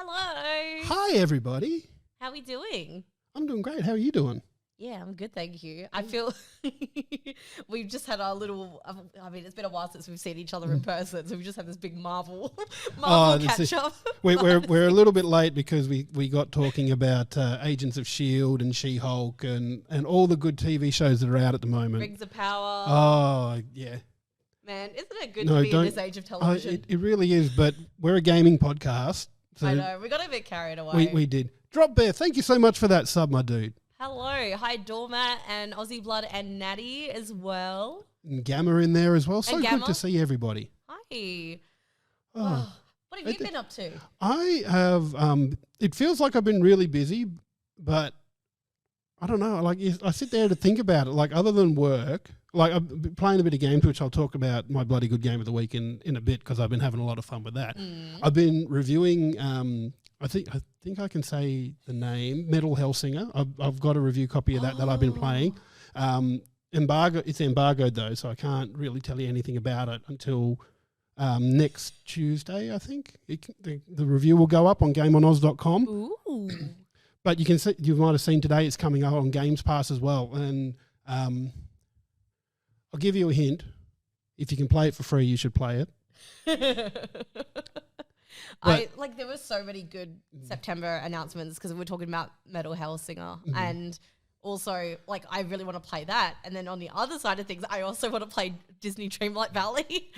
Hello. Hi, everybody. How are we doing? I'm doing great. How are you doing? Yeah, I'm good, thank you. I feel we've just had our little, I mean, it's been a while since we've seen each other in person, so we just had this big Marvel catch-up. We're a little bit late because we got talking about Agents of S.H.I.E.L.D. and She-Hulk and all the good TV shows that are out at the moment. Rings of Power. Oh, yeah. Man, isn't it good to be in this age of television? It really is, but we're a gaming podcast. So I know, we got a bit carried away. We did. Drop Bear, thank you so much for that sub, my dude. Hello. Hi, Doormat and Aussie Blood and Natty as well. And Gamma in there as well. So and good Gamma. to see everybody. Hi. Oh. What have you been up to? I have, it feels like I've been really busy, but I don't know. Like, I sit there to think about it. Like, other than work, like I've been playing a bit of games, which I'll talk about my bloody good game of the week in a bit because I've been having a lot of fun with that. I've been reviewing, I think I can say the name, Metal Hellsinger. I've got a review copy of that I've been playing. It's embargoed though, so I can't really tell you anything about it until next Tuesday, I think. The review will go up on GameOnOz.com. Ooh. But you can see, you might have seen today it's coming out on Games Pass as well. And I'll give you a hint. If you can play it for free, you should play it. There were so many good September announcements because we're talking about Metal Hellsinger and also like I really want to play that. And then on the other side of things, I also want to play Disney Dreamlight Valley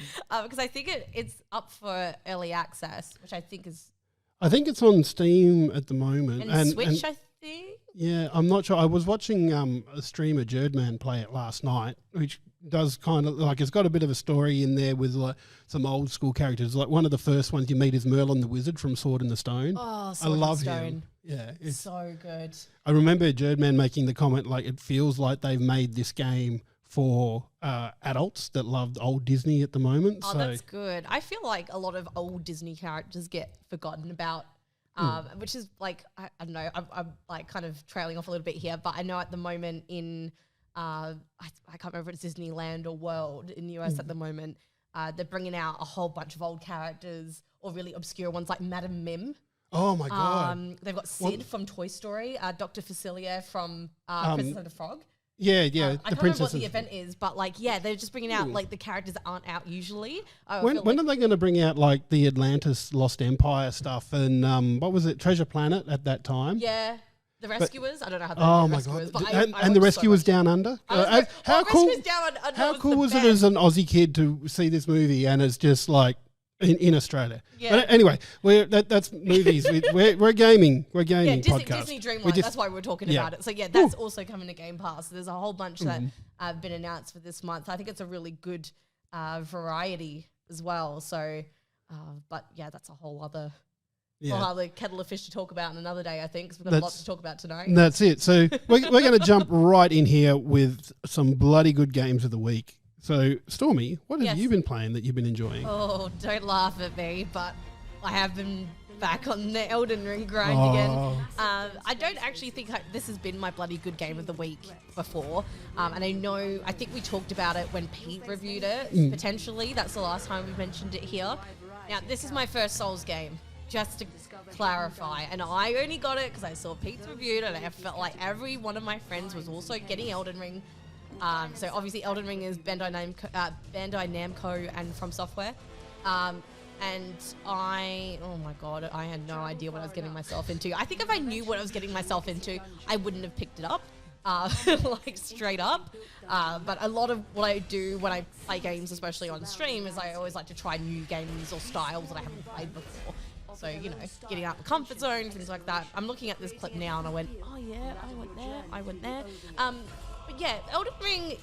because I think it's up for early access, which I think it's on Steam at the moment. And Switch, I think. Yeah, I'm not sure. I was watching a streamer, Jerdman, play it last night, which does kind of like it's got a bit of a story in there with like some old school characters. Like one of the first ones you meet is Merlin the Wizard from Sword in the Stone. Oh, I love Stone. him. Yeah, it's so good. I remember Jerdman making the comment like it feels like they've made this game for adults that loved old Disney at the moment. Oh, that's good. I feel like a lot of old Disney characters get forgotten about. Which is like, I don't know, I'm like kind of trailing off a little bit here, but I know at the moment in, I can't remember if it's Disneyland or World in the US at the moment, they're bringing out a whole bunch of old characters or really obscure ones like Madame Mim. Oh my God. They've got Sid from Toy Story, Dr. Facilier from Princess and the Frog. Yeah. I can't remember what the event is, but like, yeah, they're just bringing out like the characters that aren't out usually. When are they going to bring out like the Atlantis Lost Empire stuff and what was it, Treasure Planet at that time? Yeah, the Rescuers. I don't know how. Oh my God! And the Rescuers Down Under. How cool! How cool was it as an Aussie kid to see this movie and it's just like in Australia? Yeah. But anyway, that's movies. we're gaming. We're gaming podcast. Disney Dreamlight. That's why we're talking about it. So yeah, that's also coming to Game Pass. There's a whole bunch that have been announced for this month. I think it's a really good variety as well. So, but yeah, that's a whole other kettle of fish to talk about in another day, I think, because we've got lots to talk about tonight. That's it. So we're going to jump right in here with some bloody good games of the week. So, Stormie, what have you been playing that you've been enjoying? Oh, don't laugh at me, but I have been back on the Elden Ring grind again. I don't actually think this has been my bloody good game of the week before. And I think we talked about it when Pete reviewed it, potentially. That's the last time we mentioned it here. Now, this is my first Souls game, just to clarify. And I only got it because I saw Pete's reviewed and I felt like every one of my friends was also getting Elden Ring. So obviously Elden Ring is Bandai Namco and From Software. And oh my God, I had no idea what I was getting myself into. I think if I knew what I was getting myself into, I wouldn't have picked it up, like straight up. But a lot of what I do when I play games, especially on stream, is I always like to try new games or styles that I haven't played before. So, getting out the comfort zone, things like that. I'm looking at this clip now and I went, oh yeah, I went there. But yeah, Elden Ring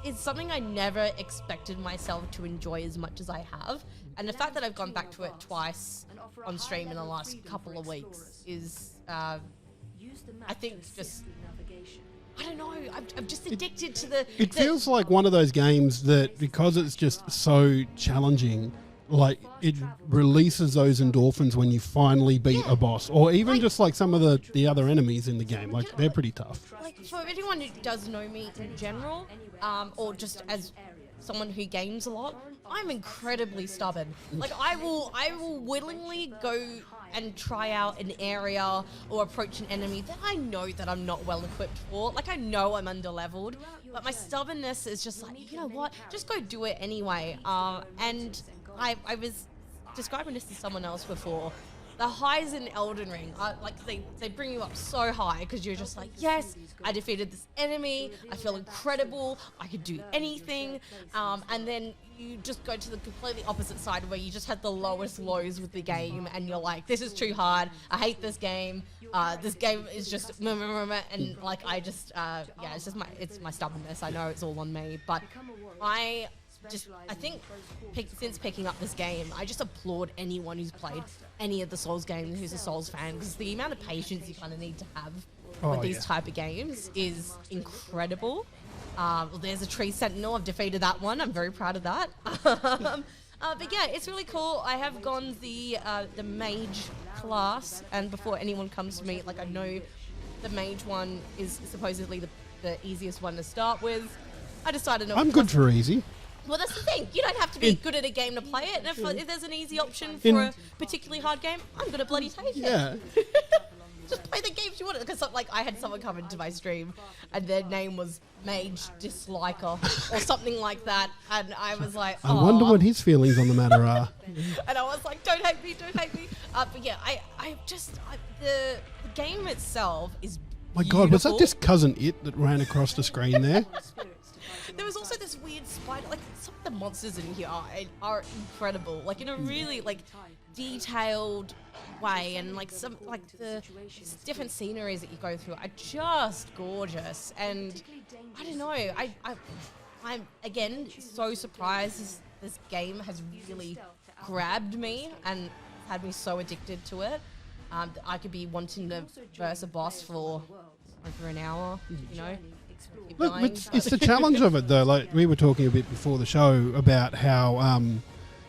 is something I never expected myself to enjoy as much as I have. And the fact that I've gone back to it twice on stream in the last couple of weeks is, I think just, I don't know, I'm just addicted to the... It feels like one of those games that, because it's just so challenging, like it releases those endorphins when you finally beat a boss, or even just like some of the other enemies in the game. Like they're pretty tough. Like for anyone who does know me in general, or just as someone who games a lot, I'm incredibly stubborn. Like I will willingly go and try out an area or approach an enemy that I know that I'm not well equipped for. Like, I know I'm under-leveled, but my stubbornness is just like, you know what, just go do it anyway. And I was describing this to someone else before. The highs in Elden Ring, like they bring you up so high because you're just like, yes, I defeated this enemy, I feel incredible, I could do anything, and then you just go to the completely opposite side where you just had the lowest lows with the game and you're like, this is too hard, I hate this game is just and like I just it's my stubbornness. I know it's all on me, but I think since picking up this game, I just applaud anyone who's played any of the Souls games who's a Souls fan, because the amount of patience you kind of need to have with these type of games is incredible. There's a tree sentinel. I've defeated that one. I'm very proud of that. But yeah, it's really cool. I have gone the mage class, and before anyone comes to me, like, I know the mage one is supposedly the easiest one to start with. I decided not. I'm good for easy. Well, that's the thing. You don't have to be good at a game to play it. And if there's an easy option for a particularly hard game, I'm going to bloody take it. Yeah. Just play the games you want. Because, like, I had someone come into my stream and their name was Mage Disliker or something like that. And I was like, I wonder what his feelings on the matter are. And I was like, don't hate me, don't hate me. But yeah, the game itself is My God, was that just Cousin It that ran across the screen there? There was also this weird spider. Like, some of the monsters in here are incredible. Like, in a really, like, detailed way, and like some the different sceneries that you go through are just gorgeous. And I don't know. I'm again so surprised this game has really grabbed me and had me so addicted to it. I could be wanting to verse a boss for over an hour, you know. Look, it's the challenge of it, though. Like, we were talking a bit before the show about how,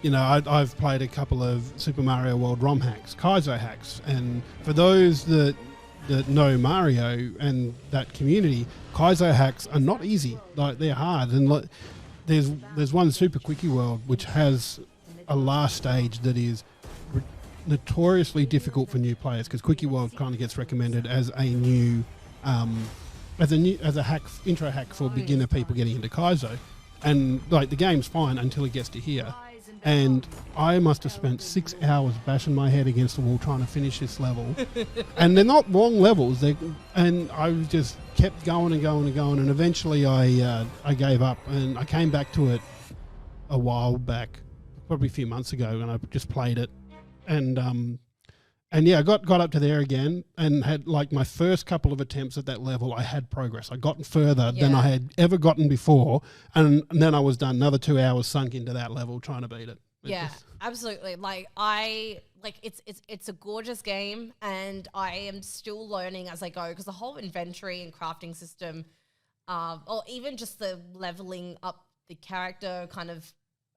you know, I've played a couple of Super Mario World ROM hacks, Kaizo hacks, and for those that know Mario and that community, Kaizo hacks are not easy. Like, they're hard, and there's one Super Quickie World which has a last stage that is notoriously difficult for new players, because Quickie World kind of gets recommended as a new as a hack, intro hack for beginner people getting into Kaizo. And like, the game's fine until it gets to here, and I must have spent 6 hours bashing my head against the wall trying to finish this level. And they're not long levels, and I just kept going and going and going, and eventually I gave up, and I came back to it a while back, probably a few months ago, and I just played it, and yeah, I got up to there again, and had, like, my first couple of attempts at that level, I had progress. I got further than I had ever gotten before, and then I was done. Another 2 hours sunk into that level trying to beat it. Absolutely. Like, it's a gorgeous game, and I am still learning as I go, because the whole inventory and crafting system, or even just the leveling up the character kind of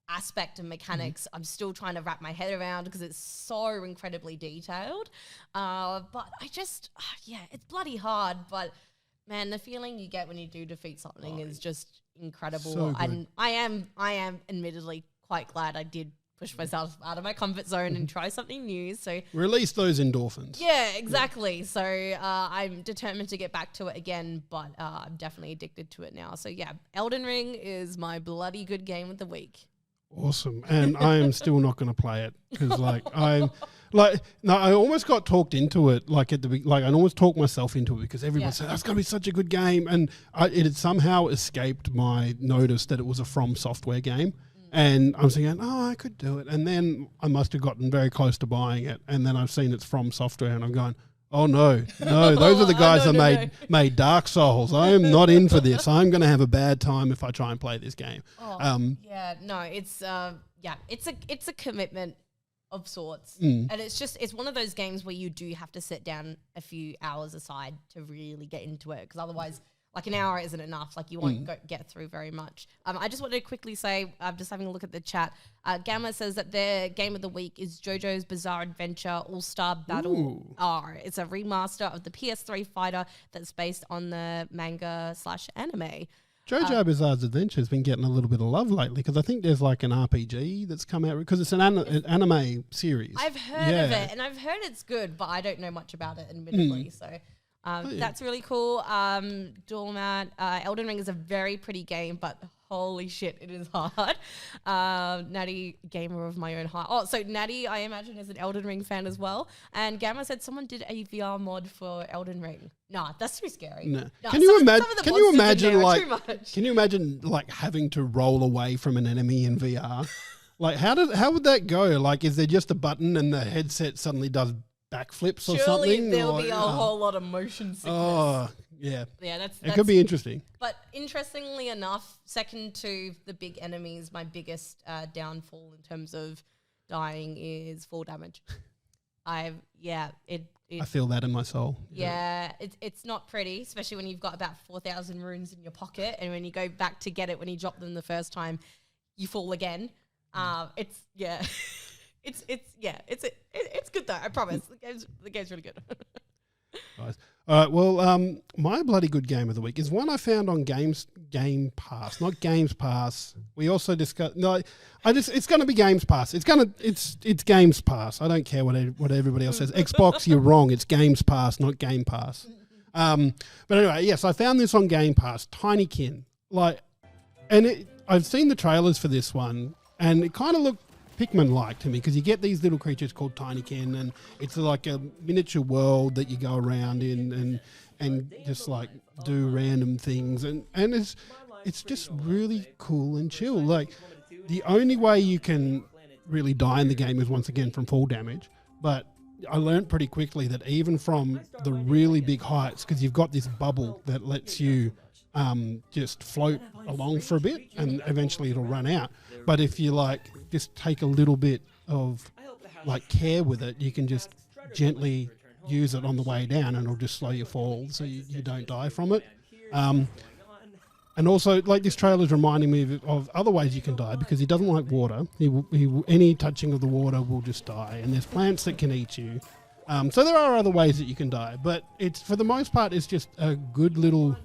aspect and mechanics, I'm still trying to wrap my head around, because it's so incredibly detailed. But I just, it's bloody hard. But man, the feeling you get when you do defeat something is just incredible. So and I am admittedly quite glad I did push myself out of my comfort zone and try something new. So release those endorphins. Yeah, exactly. So I'm determined to get back to it again, but I'm definitely addicted to it now. So yeah, Elden Ring is my bloody good game of the week. Awesome. And I am still not going to play it, because I almost got talked into it, I almost talked myself into it, because everyone said that's going to be such a good game, and it had somehow escaped my notice that it was a From Software game. And I'm thinking, I could do it. And then I must have gotten very close to buying it, and then I've seen it's From Software, and I'm going, oh no, those are the guys that made Dark Souls. I am not in for this. I'm going to have a bad time if I try and play this game. It's a commitment of sorts, and it's one of those games where you do have to sit down a few hours aside to really get into it, because otherwise, like, an hour isn't enough. Like, you won't get through very much. I just wanted to quickly say, I'm just having a look at the chat. Gamma says that their game of the week is JoJo's Bizarre Adventure All-Star Battle R. It's a remaster of the PS3 fighter that's based on the manga/anime. JoJo Bizarre's Adventure has been getting a little bit of love lately because I think there's like an RPG that's come out because it's an anime series. I've heard of it and I've heard it's good, but I don't know much about it admittedly. So that's really cool. Doormat, Elden Ring is a very pretty game, but holy shit, it is hard. Natty, gamer of my own heart. Oh, so Natty, I imagine, is an Elden Ring fan as well. And Gamma said someone did a VR mod for Elden Ring. Nah, that's too scary. No. Nah, Can you imagine? Can you imagine like having to roll away from an enemy in VR? Like how would that go? Like, is there just a button and the headset suddenly does backflips or something? Surely there'll be a whole lot of motion sickness. Oh, yeah. Yeah, that's it could be interesting. But interestingly enough, second to the big enemies, my biggest downfall in terms of dying is fall damage. I feel that in my soul. Yeah, it's not pretty, especially when you've got about 4,000 runes in your pocket, and when you go back to get it when you drop them the first time, you fall again. It's good though. I promise. The game's really good. Nice. All right. Well, my bloody good game of the week is one I found on Game Pass, not Games Pass. We also discussed. No, it's going to be Games Pass. It's Games Pass. I don't care what everybody else says. Xbox, you're wrong. It's Games Pass, not Game Pass. But anyway, yes, I found this on Game Pass. Tinykin, I've seen the trailers for this one, and it kind of looked Pikmin-like to me because you get these little creatures called Tinykin, and it's like a miniature world that you go around in and just like do random things, and it's just really cool and chill. Like the only way you can really die in the game is once again from fall damage, but I learned pretty quickly that even from the really big heights, because you've got this bubble that lets you just float along for a bit and eventually it'll run out. But if you just take a little bit of care with it, you can just gently use it on the way down and it'll just slow your fall so you don't die from it. And also, this trailer's reminding me of other ways you can die because he doesn't like water. Any touching of the water will just die, and there's plants that can eat you. So there are other ways that you can die, but it's for the most part it's just a good little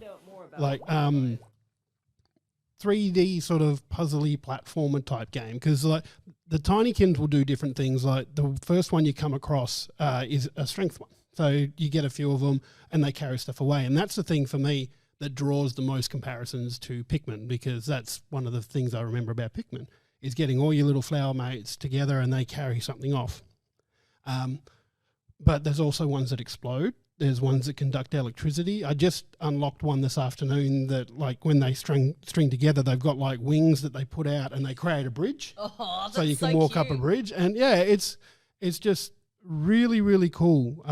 3D sort of puzzly platformer type game because the Tinykins will do different things. Like the first one you come across is a strength one, so you get a few of them and they carry stuff away, and that's the thing for me that draws the most comparisons to Pikmin, because that's one of the things I remember about Pikmin is getting all your little flower mates together and they carry something off. But there's also ones that explode. There's ones that conduct electricity. I just unlocked one this afternoon that when they string together, they've got wings that they put out and they create a bridge. Oh, that's so you can walk cute. up a bridge. And yeah, it's just really, really cool.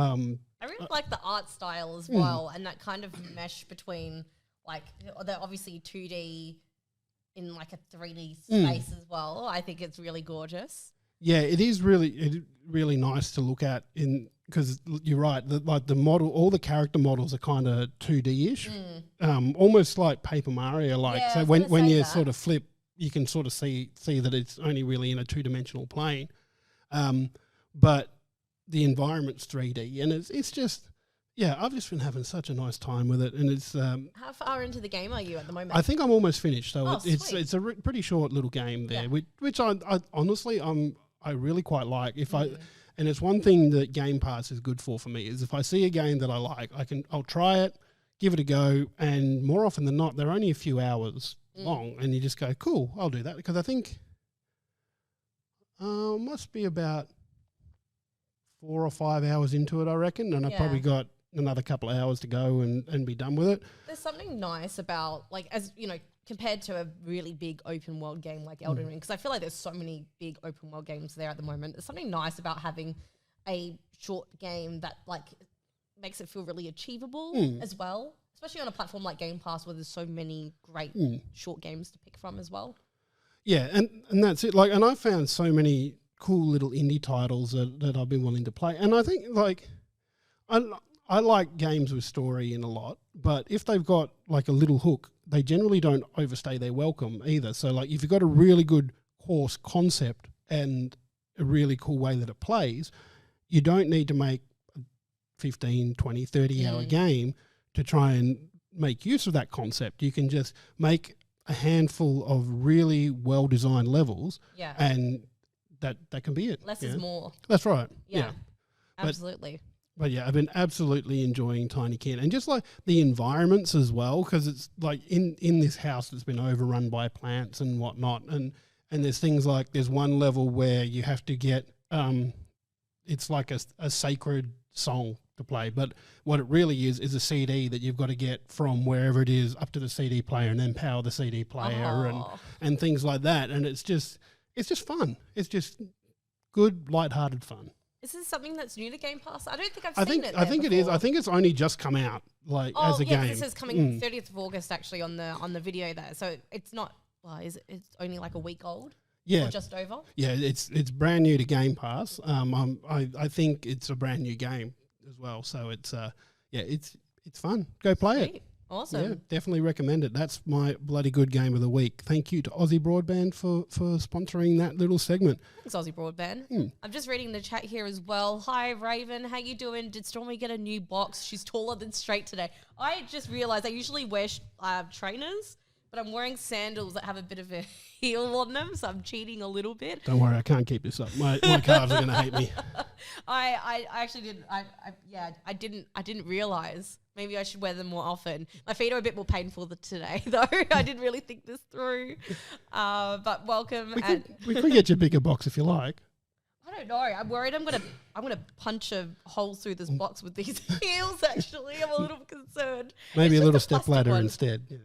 I really like the art style as well, and that kind of mesh between they're obviously 2D in a 3D space as well. I think it's really gorgeous. Yeah, it is really nice to look at because you're right. The model, all the character models are kind of 2D-ish, almost like Paper Mario. Yeah, so when you sort of flip, you can sort of see that it's only really in a two-dimensional plane. But the environment's 3D, and it's just, yeah, I've just been having such a nice time with it, and it's. How far into the game are you at the moment? I think I'm almost finished, so it's a pretty short little game there, which I honestly I really quite like. And it's one thing that Game Pass is good for me is if I see a game that I like, I'll try it, give it a go, and more often than not, they're only a few hours long, and you just go, cool, I'll do that, because I think must be about 4 or 5 hours into it, I reckon, and I've probably got another couple of hours to go and be done with it. There's something nice about, as you know, compared to a really big open world game like Elden Ring, because I feel like there's so many big open world games there at the moment. There's something nice about having a short game that makes it feel really achievable as well, especially on a platform like Game Pass where there's so many great short games to pick from as well. Yeah, and that's it. And I found so many cool little indie titles that I've been willing to play, and I think I like games with story in a lot, but if they've got a little hook, they generally don't overstay their welcome either. So if you've got a really good course concept and a really cool way that it plays, you don't need to make a 15, 20, 30 hour game to try and make use of that concept. You can just make a handful of really well-designed levels, and that can be it. Less is more. That's right. Yeah. Absolutely. But yeah, I've been absolutely enjoying Tinykin, and just like the environments as well, because it's like in this house that's been overrun by plants and whatnot, and there's things like there's one level where you have to get it's like a sacred song to play, but what it really is a CD that you've got to get from wherever it is up to the CD player, and then power the CD player and things like that, and it's just fun. It's just good, lighthearted fun. Is this something that's new to Game Pass? I don't think I've seen it. I think it is. I think it's only just come out as a game. This is coming 30th of August actually on the video there. So it's not. Well, it's only like a week old? Yeah, or just over. Yeah, it's brand new to Game Pass. I think it's a brand new game as well. So it's it's fun. Go play it. Awesome. Yeah, definitely recommend it. That's my bloody good game of the week. Thank you to Aussie Broadband for sponsoring that little segment. Thanks, Aussie Broadband. I'm just reading the chat here as well. Hi, Raven. How you doing? Did Stormie get a new box? She's taller than straight today. I just realised I usually wear trainers, but I'm wearing sandals that have a bit of a heel on them, so I'm cheating a little bit. Don't worry, I can't keep this up. My calves are going to hate me. I actually didn't. I didn't realize. Maybe I should wear them more often. My feet are a bit more painful than today, though. I didn't really think this through. But welcome. We could get you a bigger box if you like. I don't know. I'm worried I'm gonna punch a hole through this box with these heels. Actually, I'm a little concerned. Maybe a little step ladder instead. Yeah.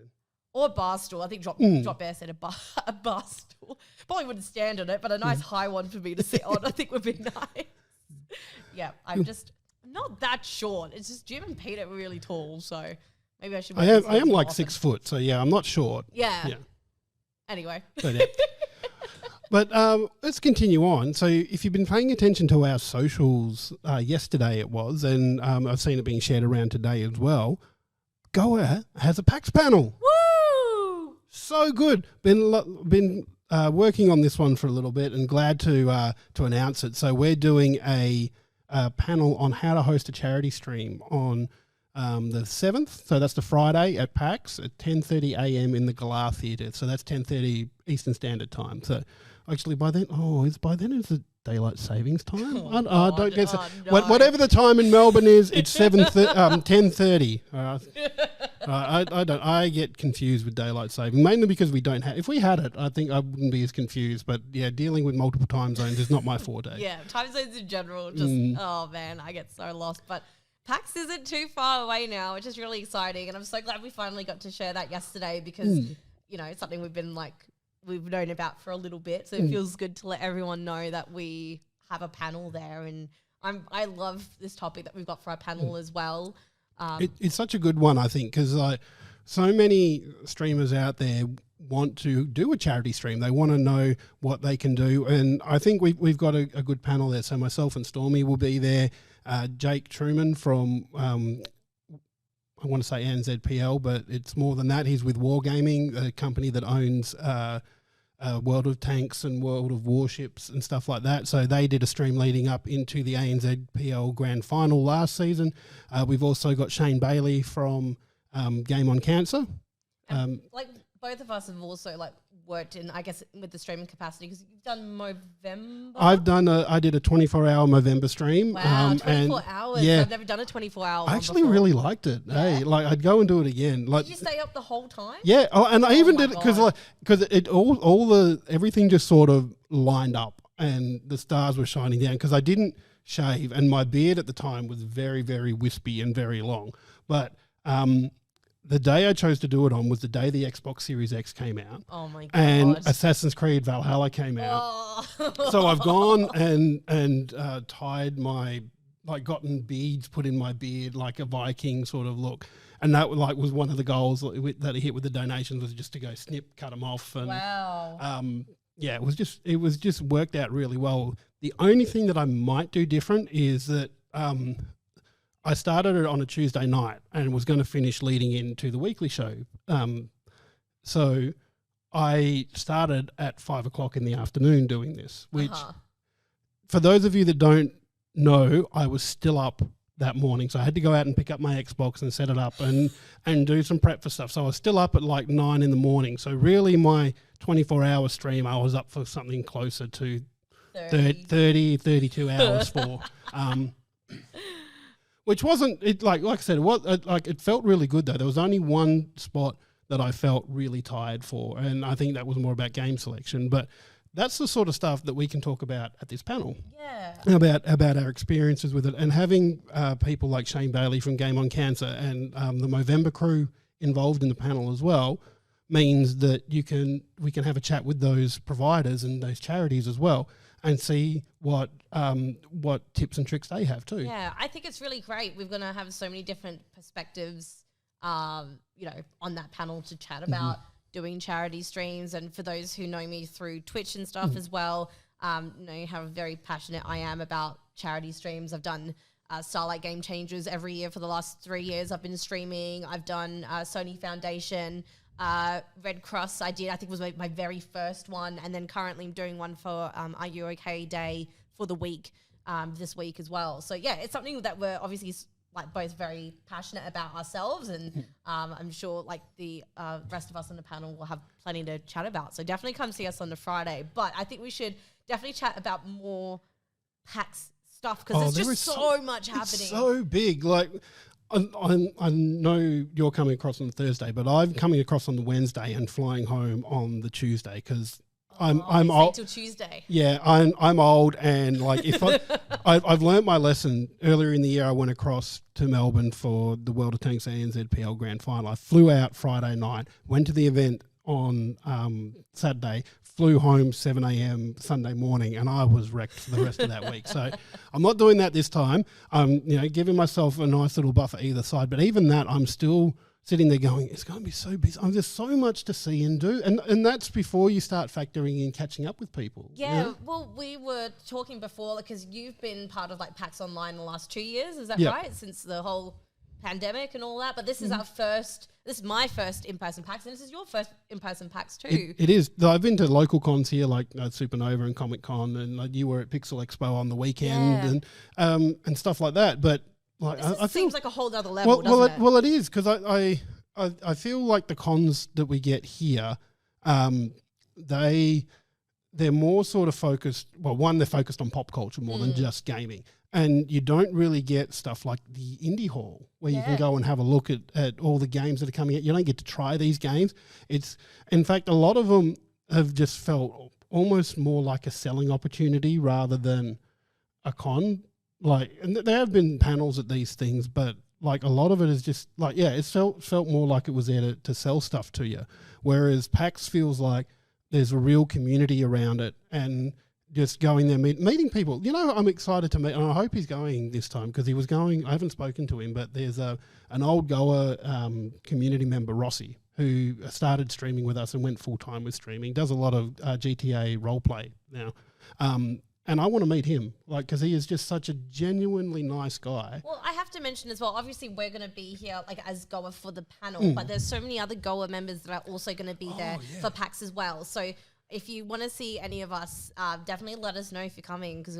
Or a bar stool. I think Drop Bear said a bar stool. Probably wouldn't stand on it, but a nice high one for me to sit on I think would be nice. Yeah, I'm not that short. It's just Jim and Pete are really tall, so maybe I should. I am like 6 foot, so yeah, I'm not short. Yeah. Anyway. But let's continue on. So if you've been paying attention to our socials, yesterday it was, and I've seen it being shared around today as well, Goa has a PAX panel. Woo! So good. Been working on this one for a little bit, and glad to announce it. So we're doing a panel on how to host a charity stream on the 7th. So that's the Friday at PAX at 10:30 a.m. in the Galar Theatre. So that's 10:30 Eastern Standard Time. So actually by then, is it daylight savings time? Don't guess it. No. Whatever the time in Melbourne is, it's 10:30. I get confused with daylight saving, mainly because we don't have. If we had it, I think I wouldn't be as confused. But yeah, dealing with multiple time zones is not my forte. Yeah, time zones in general, oh man, I get so lost. But PAX isn't too far away now, which is really exciting, and I'm so glad we finally got to share that yesterday because it's something we've known about for a little bit, so it feels good to let everyone know that we have a panel there, and I love this topic that we've got for our panel as well. It's such a good one, I think, because so many streamers out there want to do a charity stream. They want to know what they can do, and I think we've got a good panel there. So myself and Stormie will be there. Jake Truman from I want to say NZPL, but it's more than that. He's with Wargaming, a company that owns World of Tanks and World of Warships and stuff like that. So they did a stream leading up into the ANZPL Grand Final last season. We've also got Shane Bailey from Game on Cancer. Both of us have also worked in, I guess, with the streaming capacity because you've done Movember. I did a 24-hour Movember stream. Wow, 24 hours. Yeah. I've never done a 24-hour. I actually really liked it. Yeah. Hey, I'd go and do it again. Did you stay up the whole time? Yeah, and I even did it because it everything just sort of lined up and the stars were shining down because I didn't shave and my beard at the time was very, very wispy and very long. But the day I chose to do it on was the day the Xbox Series X came out. Oh my god! And Assassin's Creed Valhalla came out. Oh. So I've gone and tied my gotten beads put in my beard like a Viking sort of look, and that was one of the goals that I hit with the donations was just to go snip, cut them off, and wow. Yeah, it was just worked out really well. The only thing that I might do different is that I started it on a Tuesday night and was going to finish leading into the weekly show. So I started at 5 o'clock in the afternoon doing this, which for those of you that don't know, I was still up that morning, so I had to go out and pick up my Xbox and set it up and do some prep for stuff. So I was still up at like 9 in the morning. So really my 24-hour stream, I was up for something closer to 30, 32 hours for. Which wasn't it, like I said, it felt really good though. There was only one spot that I felt really tired for, and I think that was more about game selection. But that's the sort of stuff that we can talk about at this panel. Yeah. About our experiences with it, and having people like Shane Bailey from Game on Cancer and the Movember crew involved in the panel as well means that we can have a chat with those providers and those charities as well and see what tips and tricks they have too. Yeah, I think it's really great. We're going to have so many different perspectives, on that panel to chat about doing charity streams. And for those who know me through Twitch and stuff as well, how very passionate I am about charity streams. I've done Starlight Game Changers every year for the last 3 years. I've been streaming. I've done Sony Foundation, Red Cross. I think was my very first one, and then currently I'm doing one for Are You OK Day for the week this week as well. So yeah, it's something that we're obviously like both very passionate about ourselves, and I'm sure like the rest of us on the panel will have plenty to chat about. So definitely come see us on the Friday. But I think we should definitely chat about more PAX stuff because there's just so much happening. It's so big. Like I know you're coming across on Thursday, but I'm coming across on the Wednesday and flying home on the Tuesday because I'm old. Till Tuesday. Yeah, I'm old, and like if I've learnt my lesson. Earlier in the year, I went across to Melbourne for the World of Tanks ANZPL Grand Final. I flew out Friday night, went to the event on Saturday, flew home 7 a.m. Sunday morning, and I was wrecked for the rest of that week. So I'm not doing that this time. I'm giving myself a nice little buffer either side, but even that, I'm still sitting there going, it's going to be so busy. There's so much to see and do. And that's before you start factoring in catching up with people. Yeah, well, we were talking before because you've been part of like PAX Online the last 2 years, is that right? Since the whole pandemic and all that. But this is this is my first in-person PAX, and this is your first in-person PAX too. It is. I've been to local cons here like Supernova and Comic Con, and you were at Pixel Expo on the weekend and stuff like that. But like, I seems like a whole other level, doesn't it? Well, it is because I feel like the cons that we get here, they're more sort of focused. Well, one, they're focused on pop culture more than just gaming, and you don't really get stuff like the indie hall where you can go and have a look at all the games that are coming out. You don't get to try these games. It's in fact a lot of them have just felt almost more like a selling opportunity rather than a con. Like, and there have been panels at these things, but like a lot of it is just like, it felt more like it was there to sell stuff to you. Whereas PAX feels like there's a real community around it and just going there, meeting people. I'm excited to meet, and I hope he's going this time because he was going, I haven't spoken to him, but there's an old Goa community member, Rossi, who started streaming with us and went full-time with streaming, does a lot of GTA roleplay now. And I want to meet him, like, because he is just such a genuinely nice guy. Well, I have to mention as well, obviously we're going to be here like as Goa for the panel, but there's so many other Goa members that are also going to be there for PAX as well. So if you want to see any of us, definitely let us know if you're coming because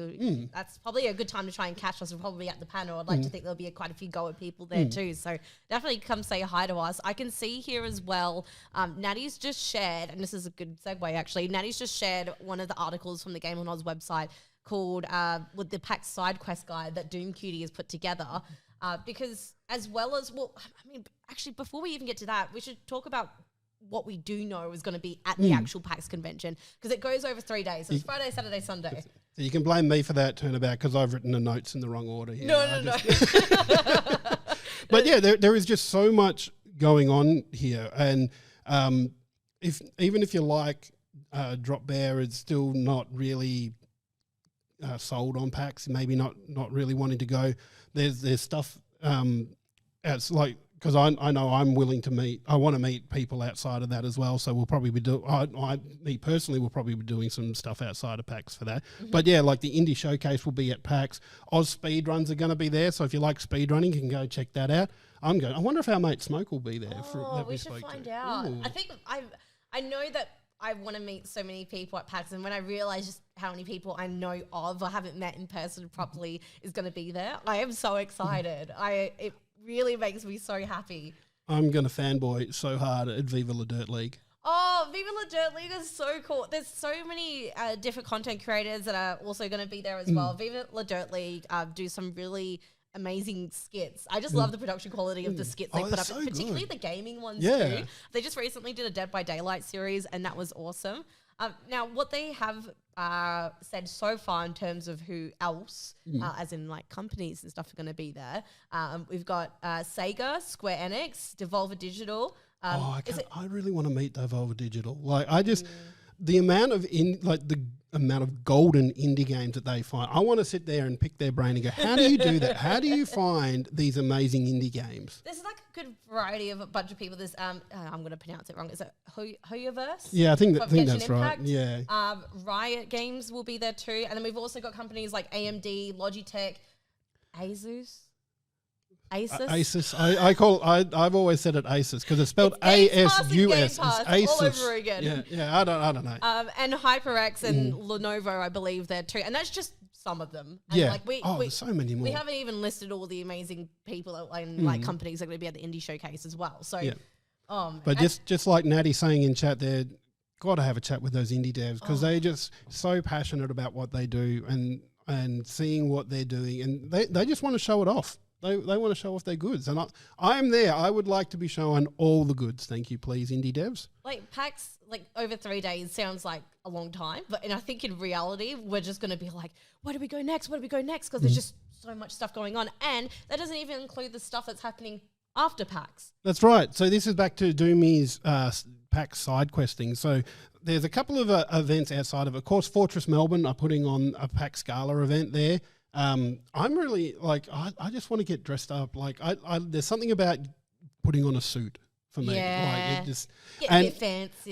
that's probably a good time to try and catch us. We're probably at the panel. I'd like to think there'll be quite a few Goa people there too. So definitely come say hi to us. I can see here as well, Natty's just shared, and this is a good segue actually, Natty's just shared one of the articles from the Game on Oz website called with the PAX side quest guide that Doom Cutie has put together. Because as well as, actually before we even get to that, we should talk about what we do know is going to be at the actual PAX convention because it goes over 3 days. So it's Friday, Saturday, Sunday. So you can blame me for that turnabout because I've written the notes in the wrong order here. No. But yeah, there is just so much going on here. And even if you like Drop Bear, it's still not really sold on PAX, maybe not really wanting to go. There's stuff it's like, because I know I'm willing to meet, I want to meet people outside of that as well. So we'll probably be me personally will probably be doing some stuff outside of PAX for that. But yeah, like the Indie Showcase will be at PAX. Oz Speedruns are going to be there. So if you like speedrunning, you can go check that out. I wonder if our mate Smoke will be there. We should find out. I think I know that I want to meet so many people at PAX, and when I realize just how many people I know of or haven't met in person properly is going to be there, I am so excited. It really makes me so happy. I'm going to fanboy so hard at Viva La Dirt League. Oh, Viva La Dirt League is so cool. There's so many different content creators that are also going to be there as well. Viva La Dirt League do some really amazing skits. I just love the production quality of the skits they put up, so particularly good. the gaming ones Yeah. too. They just recently did a Dead by Daylight series, and that was awesome. Now, what they have said so far in terms of who else, as in like companies and stuff, are going to be there. We've got Sega, Square Enix, Devolver Digital. I really want to meet Devolver Digital. Like, I just the amount of golden indie games that they find. I want to sit there and pick their brain and go, how do you do that? How do you find these amazing indie games? There's like a good variety of a bunch of people. There's I'm going to pronounce it wrong. Is it Hoyoverse? Yeah, I think Genshin that's right. Impact. Yeah. Riot Games will be there too, and then we've also got companies like AMD, Logitech, Asus. I've always said it Asus because it's spelled ASUS. It's Asus. All over again. Yeah. I don't know. And HyperX and Lenovo, I believe, there too, and that's just some of them. And Yeah. like There's so many more. We haven't even listed all the amazing people and like companies that are going to be at the indie showcase as well. So, but just like Natty saying in chat, there, got to have a chat with those indie devs because they're just so passionate about what they do and seeing what they're doing, and they just want to show it off. They want to show off their goods, and I'm there. I would like to be showing all the goods. Thank you, please, indie devs. Like PAX, like over 3 days sounds like a long time, and I think in reality we're just going to be like, where do we go next? Where do we go next? Because there's just so much stuff going on, and that doesn't even include the stuff that's happening after PAX. That's right. So this is back to Doomy's PAX side questing. So there's a couple of events outside of it. Of course, Fortress Melbourne are putting on a PAX Gala event there. I'm really like, I just want to get dressed up. Like there's something about putting on a suit for me. Yeah. Like it just Get a bit fancy.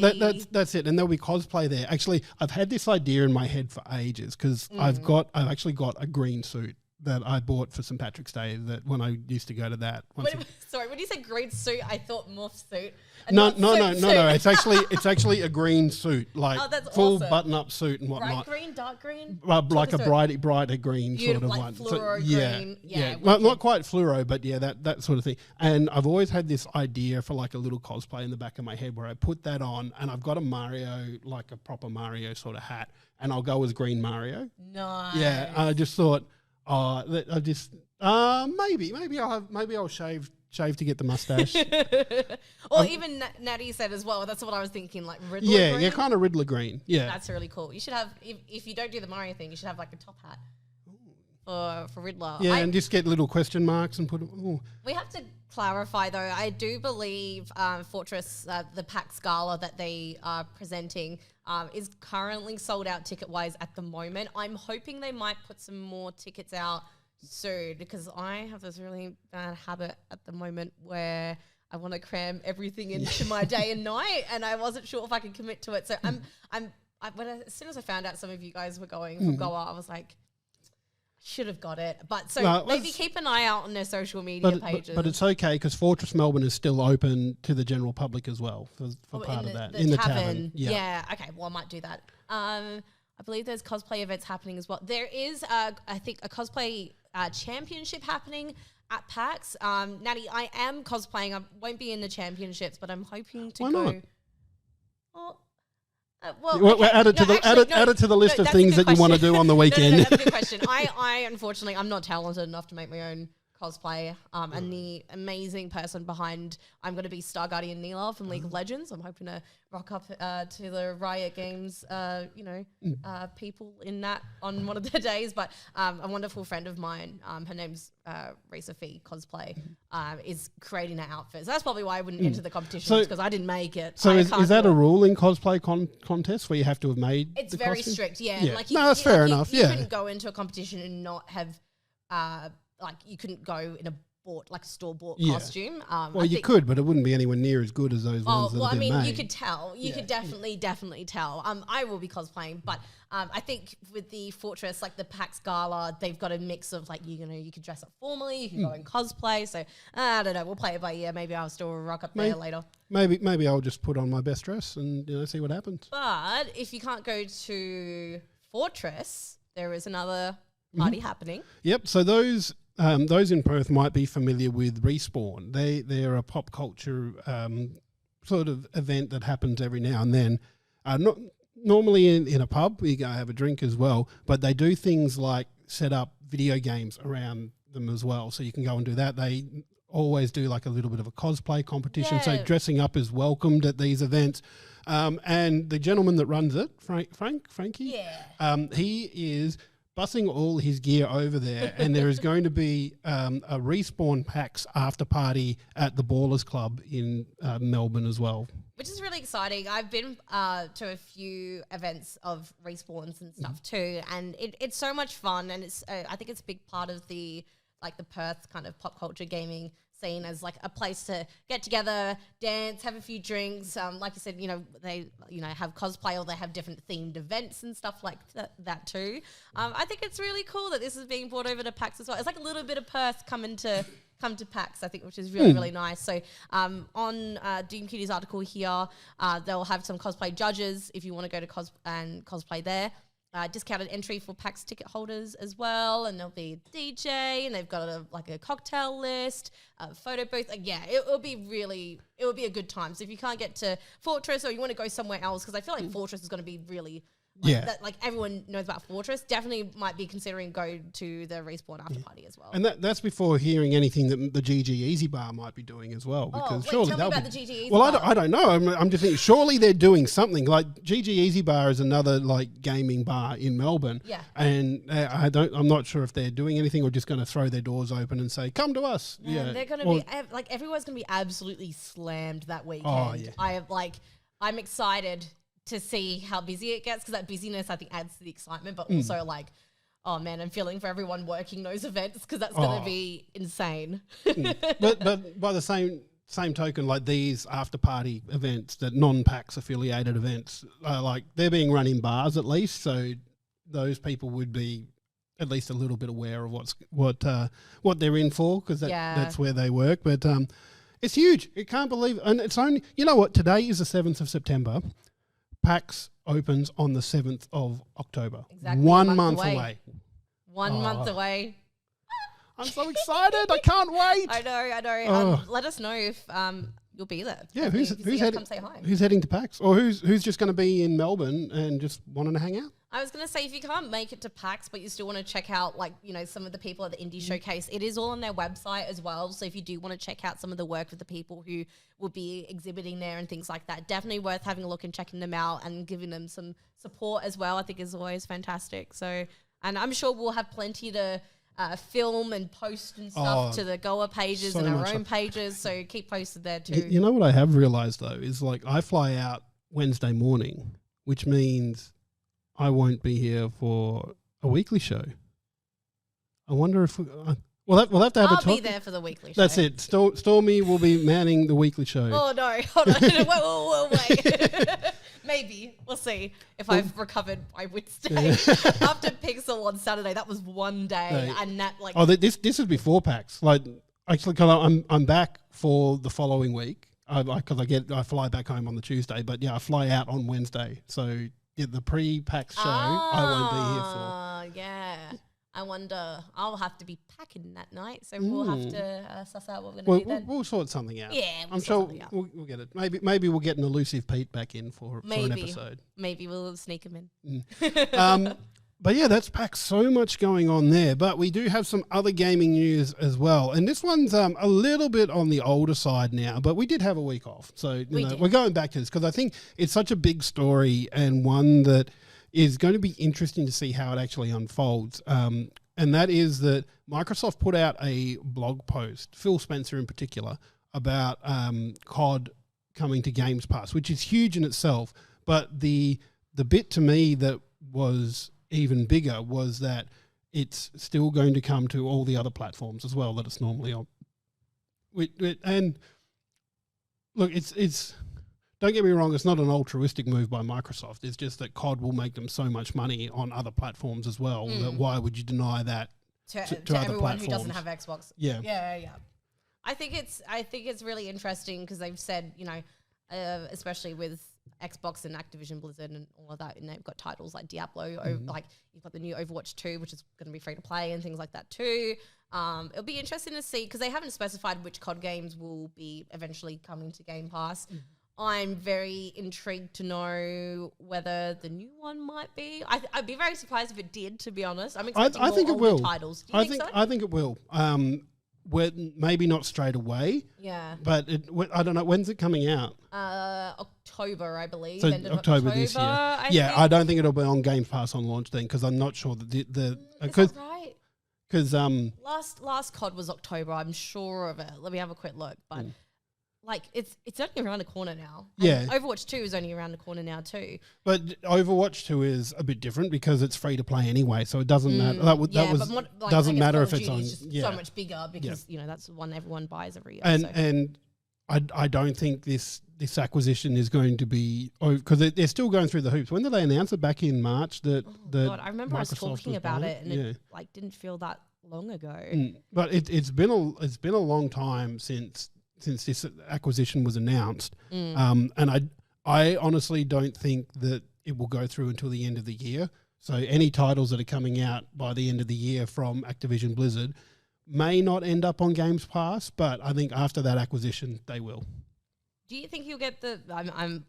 That's it. And there'll be cosplay there. Actually, I've had this idea in my head for ages because I've actually got a green suit that I bought for St. Patrick's Day that when I used to go to that. Sorry, when you said green suit, I thought morph suit. No. It's actually a green suit, like full awesome. button-up suit and whatnot. Bright green, dark green? Like a brighter green sort of like one. Fluoro green. Yeah. Well, not quite fluoro, but yeah, that sort of thing. And I've always had this idea for like a little cosplay in the back of my head where I put that on and I've got a Mario, like a proper Mario sort of hat, and I'll go as Green Mario. Nice. Yeah, I just thought, maybe I'll shave to get the mustache. Or even Natty said as well. That's what I was thinking, like Riddler green. Yeah, kind of Riddler green. Yeah, that's really cool. You should have, if you don't do the Mario thing, you should have like a top hat for Riddler. Yeah, and just get little question marks and put it. We have to clarify though. I do believe Fortress, the PAX Gala that they are presenting, is currently sold out ticket wise at the moment. I'm hoping they might put some more tickets out soon because I have this really bad habit at the moment where I want to cram everything into my day and night, and I wasn't sure if I could commit to it. So as soon as I found out some of you guys were going from Goa, I was like, should have got it. But maybe keep an eye out on their social media pages. But it's okay because Fortress Melbourne is still open to the general public as well for part of that. In the tavern. Yeah. Okay. Well, I might do that. I believe there's cosplay events happening as well. There is, I think, a cosplay championship happening at PAX. Natty, I am cosplaying. I won't be in the championships, but I'm hoping to go. Well, add it to the list of things that you want to do on the weekend. No, that's a good question. I unfortunately, I'm not talented enough to make my own cosplay. And the amazing person behind, I'm going to be Star Guardian Neela from League of Legends. I'm hoping to rock up to the Riot Games, people in that on one of the days. But a wonderful friend of mine, her name's Risa Fee Cosplay, is creating that outfit. So that's probably why I wouldn't enter the competition because I didn't make it. So is that a rule in cosplay contests where you have to have made? It's very costume? strict. Yeah. Like that's fair enough. You couldn't go into a competition and not have. Like you couldn't go in a bought, like a store-bought Yeah. costume. Well, you could, but it wouldn't be anywhere near as good as those ones that have been made. You could tell. You could definitely tell. I will be cosplaying, but I think with the Fortress, like the PAX Gala, they've got a mix of like, you could dress up formally, you can go in cosplay. So I don't know. We'll play it by ear. Maybe I'll still rock up there later. Maybe I'll just put on my best dress and see what happens. But if you can't go to Fortress, there is another party happening. Yep. So those in Perth might be familiar with Respawn. They're a pop culture sort of event that happens every now and then. Not normally in a pub, you go have a drink as well, but they do things like set up video games around them as well. So you can go and do that. They always do like a little bit of a cosplay competition. Yeah. So dressing up is welcomed at these events. And the gentleman that runs it, Frankie, he is bussing all his gear over there, and there is going to be a Respawn PAX after party at the Ballers Club in Melbourne as well. Which is really exciting. I've been to a few events of Respawns and stuff too, and it's so much fun, and it's I think it's a big part of the Perth kind of pop culture gaming scene as like a place to get together, dance, have a few drinks. Like you said, they have cosplay, or they have different themed events and stuff like that too. I think it's really cool that this is being brought over to PAX as well. It's like a little bit of Perth come to PAX, I think, which is really, really nice. So on Doom Cuties article here, they'll have some cosplay judges if you want to go to cosplay there. Discounted entry for PAX ticket holders as well, and there'll be a DJ, and they've got a cocktail list, a photo booth. It will be a good time. So if you can't get to Fortress, or you want to go somewhere else, because I feel like Fortress is going to be really everyone knows about Fortress, definitely might be considering go to the Respawn after party as well. And that's before hearing anything that the GG Easy Bar might be doing as well. Because surely tell me about the GG Easy Bar. Bar. I don't know. I'm just thinking, surely they're doing something. Like GG Easy Bar is another like gaming bar in Melbourne. Yeah. And I'm not sure if they're doing anything or just going to throw their doors open and say, come to us. Man, they're going to be like, everyone's going to be absolutely slammed that weekend. Oh, yeah. I'm excited to see how busy it gets, because that busyness I think adds to the excitement, but also like, oh man, I'm feeling for everyone working those events, because that's going to be insane. But by the same token, like these after party events, that non-PAX affiliated events, like they're being run in bars at least, so those people would be at least a little bit aware of what they're in for, because that's where they work. But it's huge. I can't believe, and it's only, you know what? Today is the 7th of September. PAX opens on the 7th of October. Exactly. 1 month away. 1 month away. I'm so excited. I can't wait. I know. Let us know if you'll be there. Yeah, who's heading? Come say hi. Who's heading to PAX, or who's just going to be in Melbourne and just wanting to hang out? I was going to say, if you can't make it to PAX, but you still want to check out, some of the people at the Indie Showcase, it is all on their website as well. So if you do want to check out some of the work of the people who will be exhibiting there and things like that, definitely worth having a look and checking them out and giving them some support as well. I think is always fantastic. So, and I'm sure we'll have plenty to film and post and stuff to the Goa pages and our own pages. So keep posted there too. You know what I have realised though is like I fly out Wednesday morning, which means I won't be here for a weekly show. I wonder if we'll have to have a talk. I'll be there for the weekly show. That's it. Stormie will be manning the weekly show. Oh no! Hold on. Wait. Maybe we'll see if I've recovered by Wednesday. After Pixel on Saturday, that was one day, and that like. Oh, this is before PAX. Like actually, because I'm back for the following week. Because I fly back home on the Tuesday, but yeah, I fly out on Wednesday. So. Yeah, the pre-PAX show I won't be here for. Yeah. I wonder, I'll have to be packing that night, so we'll have to suss out what we're going to do then. We'll sort something out. Yeah, I'm sure we'll get it. Maybe we'll get an elusive Pete back in for an episode. Maybe we'll sneak him in. But yeah, that's PAX. So much going on there. But we do have some other gaming news as well. And this one's a little bit on the older side now, but we did have a week off. So we're going back to this because I think it's such a big story and one that is going to be interesting to see how it actually unfolds. And that is that Microsoft put out a blog post, Phil Spencer in particular, about COD coming to Games Pass, which is huge in itself. But the bit to me that was even bigger was that it's still going to come to all the other platforms as well that it's normally on. And look, it's don't get me wrong, it's not an altruistic move by Microsoft. It's just that COD will make them so much money on other platforms as well. That why would you deny that to other everyone platforms who doesn't have Xbox? Yeah. I think it's really interesting because they've said, especially with Xbox and Activision Blizzard and all of that, and they've got titles like Diablo, like you've got the new Overwatch 2, which is going to be free to play and things like that too. It'll be interesting to see because they haven't specified which COD games will be eventually coming to Game Pass. I'm very intrigued to know whether the new one might be. I'd be very surprised if it did, to be honest. I'm expecting I think more it will. titles. Do you think so? I think it will. Maybe not straight away. Yeah. But I don't know. When's it coming out? October, I believe. So End of October this year. I don't think it'll be on Game Pass on launch then because I'm not sure that is that right? Because last COD was October. I'm sure of it. Let me have a quick look. But it's only around the corner now. And Overwatch 2 is only around the corner now too. But Overwatch 2 is a bit different because it's free to play anyway, so it doesn't matter. Doesn't matter if it's on. Just so much bigger because that's the one everyone buys every year. And I don't think this acquisition is going to be because they're still going through the hoops. When did they announce it? Back in March. God, I remember us talking about it, and it didn't feel that long ago. But it's been a long time since this acquisition was announced, and I honestly don't think that it will go through until the end of the year. So any titles that are coming out by the end of the year from Activision Blizzard may not end up on Games Pass, but I think after that acquisition they will. Do you think you'll get the? I'm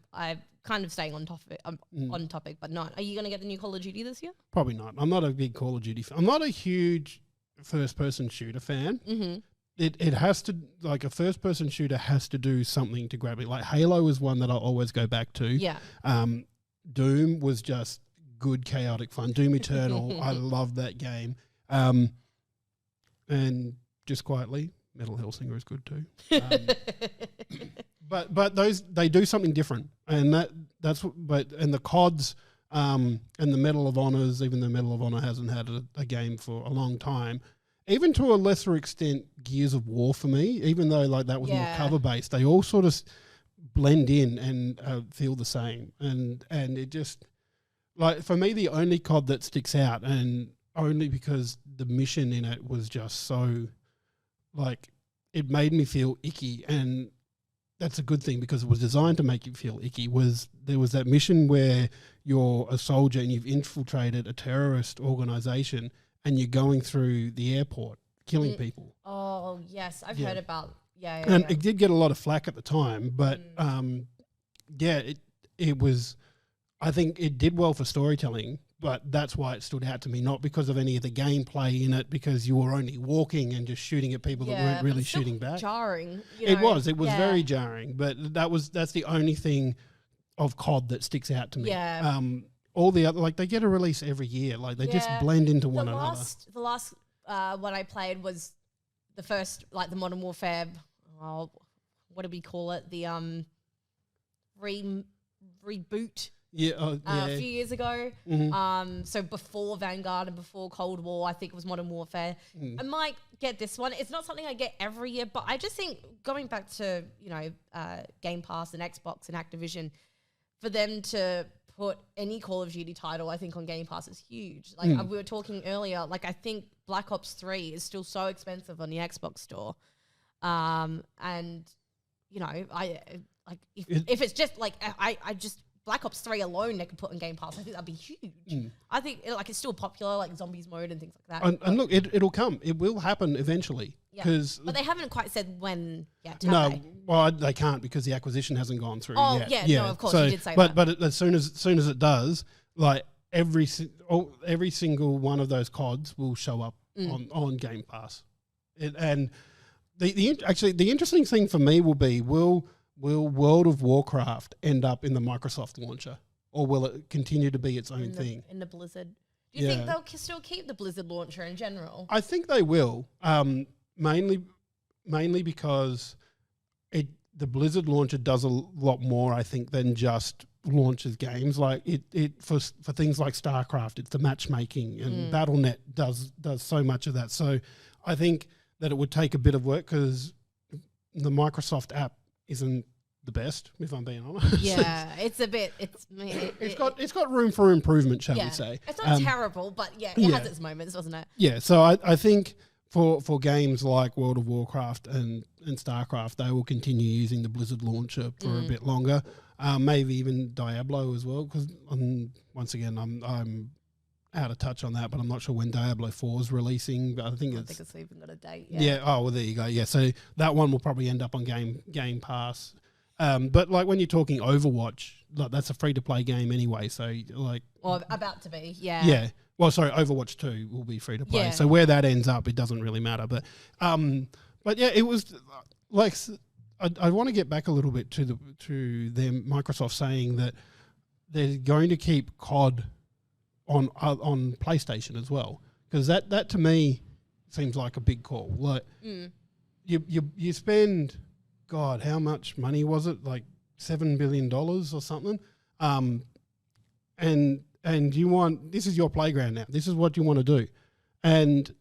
kind of staying on topic. On topic, but not. Are you going to get the new Call of Duty this year? Probably not. I'm not a big Call of Duty fan. I'm not a huge first-person shooter fan. It has to, like, a first-person shooter has to do something to grab me. Like Halo is one that I'll always go back to. Yeah. Doom was just good, chaotic fun. Doom Eternal, I love that game. And just quietly, Metal Hellsinger is good too. But those, they do something different, and that's what. But and the CODs and the Medal of Honors, even though Medal of Honor hasn't had a game for a long time. Even to a lesser extent, Gears of War for me, even though like that was more cover based, they all sort of blend in and feel the same, and it just like for me the only COD that sticks out, and only because the mission in it was just so like it made me feel icky, and that's a good thing because it was designed to make you feel icky. There was that mission where you're a soldier and you've infiltrated a terrorist organization. And you're going through the airport, killing people. Oh, yes. I've heard about, And it did get a lot of flack at the time, but it was, I think it did well for storytelling, but that's why it stood out to me, not because of any of the gameplay in it, because you were only walking and just shooting at people that weren't really shooting back. Jarring. It was very jarring, but that's the only thing of COD that sticks out to me. Yeah. All the other, like they get a release every year, like they just blend into one another. The last one I played was the first, like the Modern Warfare. What do we call it? The reboot. A few years ago. So before Vanguard and before Cold War, I think it was Modern Warfare. I might get this one. It's not something I get every year, but I just think going back to Game Pass and Xbox and Activision, for them to put any Call of Duty title, I think, on Game Pass is huge. Like we were talking earlier, like I think Black Ops 3 is still so expensive on the Xbox store. And if it's just like I just Black Ops 3 alone they could put on Game Pass, I think that'd be huge. I think it's still popular, like zombies mode and things like that. And look, it'll come. It will happen eventually. But they haven't quite said when yet. Well, they can't because the acquisition hasn't gone through yet. No, of course, you did say that. But as soon as it does, like every single one of those CODs will show up on Game Pass. And the interesting thing for me will be will World of Warcraft end up in the Microsoft launcher, or will it continue to be its own thing in the Blizzard? Do you think they'll still keep the Blizzard launcher in general? I think they will. Mainly because the Blizzard launcher does a lot more, I think, than just launches games. Like it for things like StarCraft, it's the matchmaking, and BattleNet does so much of that. So I think that it would take a bit of work because the Microsoft app isn't the best, if I'm being honest. Yeah, it's a bit. It's got room for improvement, shall we say? It's not terrible, but it has its moments, doesn't it? Yeah. So I think for games like World of Warcraft and StarCraft, they will continue using the Blizzard launcher for a bit longer. Maybe even Diablo as well, because once again I'm out of touch on that, but I'm not sure when Diablo 4 is releasing. But I think it's even got a date. Yeah. Oh well, there you go. Yeah. So that one will probably end up on Game Pass. But like when you're talking Overwatch, like that's a free to play game anyway. So like, or about to be, yeah. Yeah. Well, sorry, Overwatch 2 will be free to play. Yeah. So where that ends up, it doesn't really matter. But yeah, it was like I want to get back a little bit to them Microsoft saying that they're going to keep COD on PlayStation as well, because that to me seems like a big call. Like you spend. God, how much money was it? Like $7 billion or something. And this is your playground now. This is what you want to do. And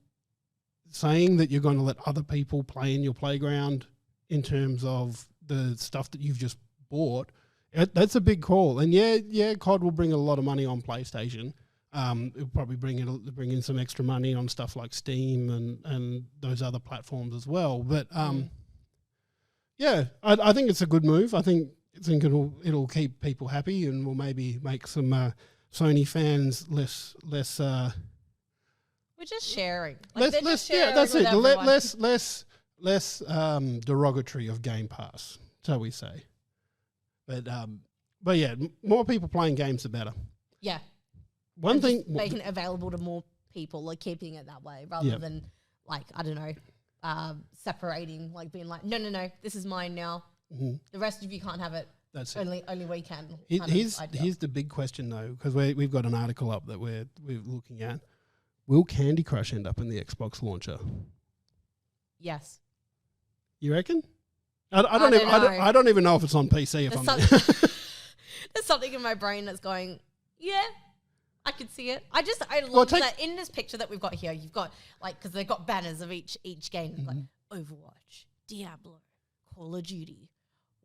saying that you're going to let other people play in your playground in terms of the stuff that you've just bought, that's a big call. And yeah, COD will bring a lot of money on PlayStation. It'll probably bring in some extra money on stuff like Steam and those other platforms as well. But yeah, I think it's a good move. I think it'll keep people happy and will maybe make some Sony fans less. We're just sharing. That's it. Less derogatory of Game Pass, shall we say? But yeah, more people playing games, the better. Yeah. One thing making it available to more people, like keeping it that way, rather than like I don't know. Separating, like being like, no, this is mine now. Mm-hmm. The rest of you can't have it. That's only we can. Here's the big question though, because we've got an article up that we're looking at. Will Candy Crush end up in the Xbox launcher? Yes. You reckon? I don't even know if it's on PC. There's something in my brain that's going, yeah. I could see it. I love that in this picture that we've got here. You've got like because they've got banners of each game. Like Overwatch, Diablo, Call of Duty,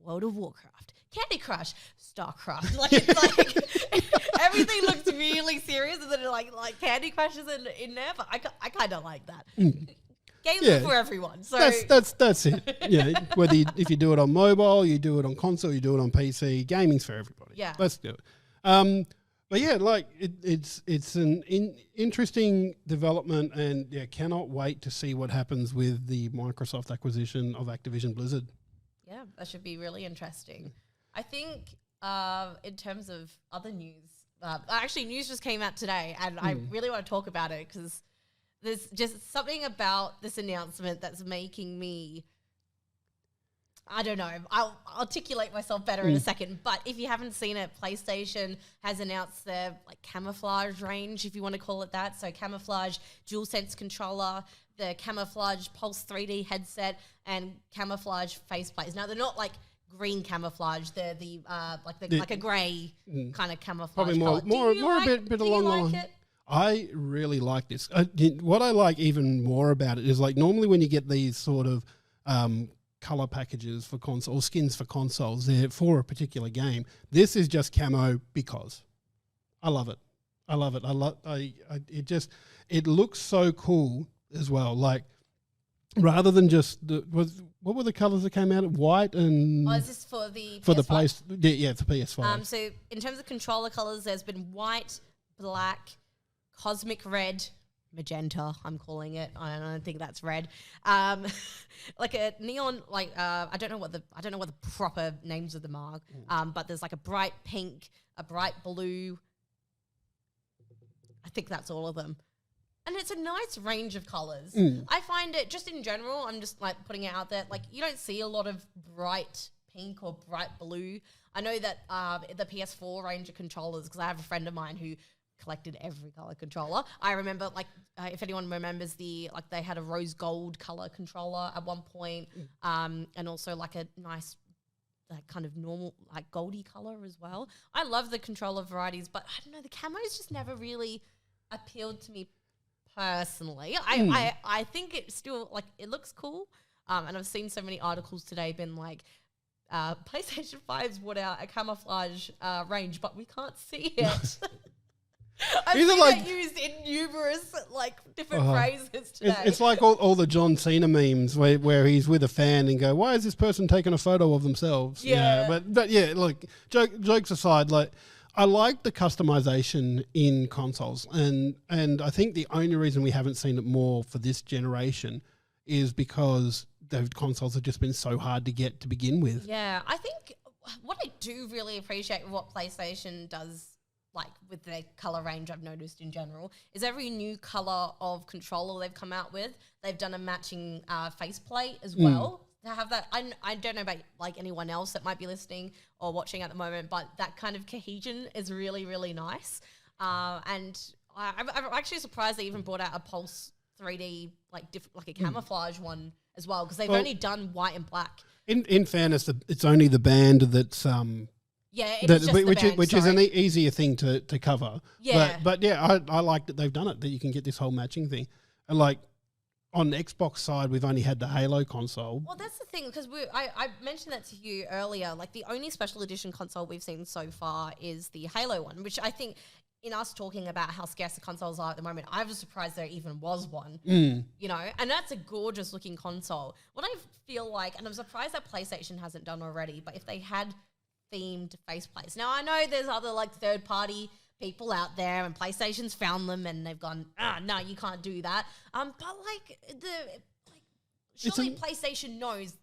World of Warcraft, Candy Crush, StarCraft. Like it's like everything looks really serious, and then like Candy Crush is in there. But I kind of like that. Games are for everyone. So that's it. Yeah, if you do it on mobile, you do it on console, you do it on PC. Gaming's for everybody. Yeah, let's do it. But yeah, like it's an interesting development, and cannot wait to see what happens with the Microsoft acquisition of Activision Blizzard. Yeah, that should be really interesting. I think in terms of other news, actually news just came out today, and I really want to talk about it because there's just something about this announcement that's making me. I don't know. I'll articulate myself better in a second. But if you haven't seen it, PlayStation has announced their like camouflage range, if you want to call it that. So camouflage DualSense controller, the camouflage Pulse 3D headset, and camouflage faceplates. Now they're not like green camouflage. They're like a grey kind of camouflage. Probably more a bit along the line. I really like this. What I like even more about it is like normally when you get these sort of color packages for console or skins for consoles, they're for a particular game. This is just camo because I love it. It looks so cool as well. Like rather than just what were the colors that came out? White and is this for the for PS5? The place? Yeah, for PS5. So in terms of controller colors, there's been white, black, cosmic red, magenta, I'm calling it. I don't think that's red. Like a neon, like I don't know what the proper names of them are. But there's like a bright pink, a bright blue. I think that's all of them. And it's a nice range of colors. I find it just in general, I'm just like putting it out there, like you don't see a lot of bright pink or bright blue. I know that the PS4 range of controllers, because I have a friend of mine who collected every color controller. I remember, like, if anyone remembers they had a rose gold color controller at one point, and also like a nice, like kind of normal, like goldy color as well. I love the controller varieties, but I don't know, the camos just never really appealed to me personally. I think it still, like, it looks cool. And I've seen so many articles today been like, PlayStation 5's brought out a camouflage range, but we can't see it. I've seen it used in numerous different phrases today. It's like all the John Cena memes where he's with a fan and go, why is this person taking a photo of themselves? Yeah. But yeah, look, jokes aside, I like the customization in consoles, and I think the only reason we haven't seen it more for this generation is because the consoles have just been so hard to get to begin with. Yeah, I think what I do really appreciate what PlayStation does, with their color range, I've noticed in general, is every new color of controller they've come out with, they've done a matching faceplate as well. To have that, I don't know about anyone else that might be listening or watching at the moment, but that kind of cohesion is really, really nice. And I'm actually surprised they even brought out a Pulse 3D, a camouflage one as well, because they've only done white and black. In fairness, it's only the band that's which is an easier thing to cover. Yeah, but yeah, I like that they've done it, that you can get this whole matching thing. And on the Xbox side, we've only had the Halo console. Well, that's the thing, because I mentioned that to you earlier. The only special edition console we've seen so far is the Halo one, which I think, in us talking about how scarce the consoles are at the moment, I was surprised there even was one. And that's a gorgeous looking console. What I feel like, and I'm surprised that PlayStation hasn't done already, but if they had themed faceplates. Now, I know there's other third party people out there, and PlayStation's found them and they've gone, no, you can't do that. But surely PlayStation knows,